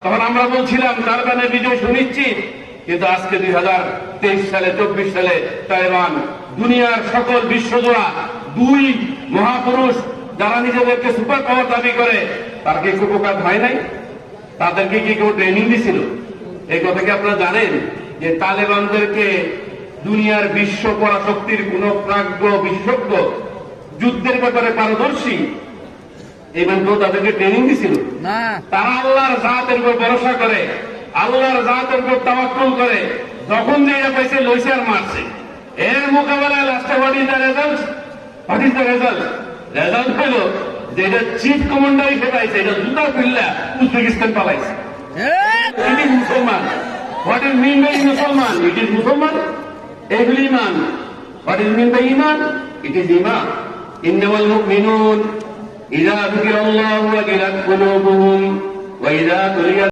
তখন আমরা বলছিলাম তালেবানের বিজয় সুনিশ্চিত, কিন্তু আজকে 2023 সালে 24 সালে তালেবান দুনিয়ার সকল বিশ্বজোড়া দুই মহাপুরুষ যারা নিজেদেরকে সুপার পাওয়ার দাবি করে, তার কি উপকার হয় নাই? তাদেরকে কি কেউ ট্রেনিং দিছিল? এই কথা কি আপনারা জানেন যে তালেবানদেরকে দুনিয়ার বিশ্ব পরাশক্তির কোন প্রাজ্ঞ বিশেষজ্ঞ, যুদ্ধের ব্যাপারে পারদর্শী, এবং কেউ তাদেরকে ট্রেনিং দিছিল না? তারা আল্লাহর জাতের উপর ভরসা করে, আল্লাহর জাতের উপর তাওয়াক্কুল করে, যখন যেটা পাইছে লইছে আর মারছে। এর মোকাবেলায় লাস্টে what is the result? What is the result? Result হলো যেটা চিফ কমান্ডারই খেপাইছে, এটা জুতা খুললা উজবেকিস্তান পালাইছে। ইট ইজ মুসলমান। হোয়াট ইজ মিন বাই মুসলমান? ইট ইজ মুসলমান। এগুলি ইমান। হোয়াট ইজ মিন বাই ইমান? ইট ইজ ইমান। ইন্নামাল মুমিনুন ইযা যুকিরাল্লাহু ওয়াজিলাত কুলুবুহুম ওয়া ইযা তুলিয়াত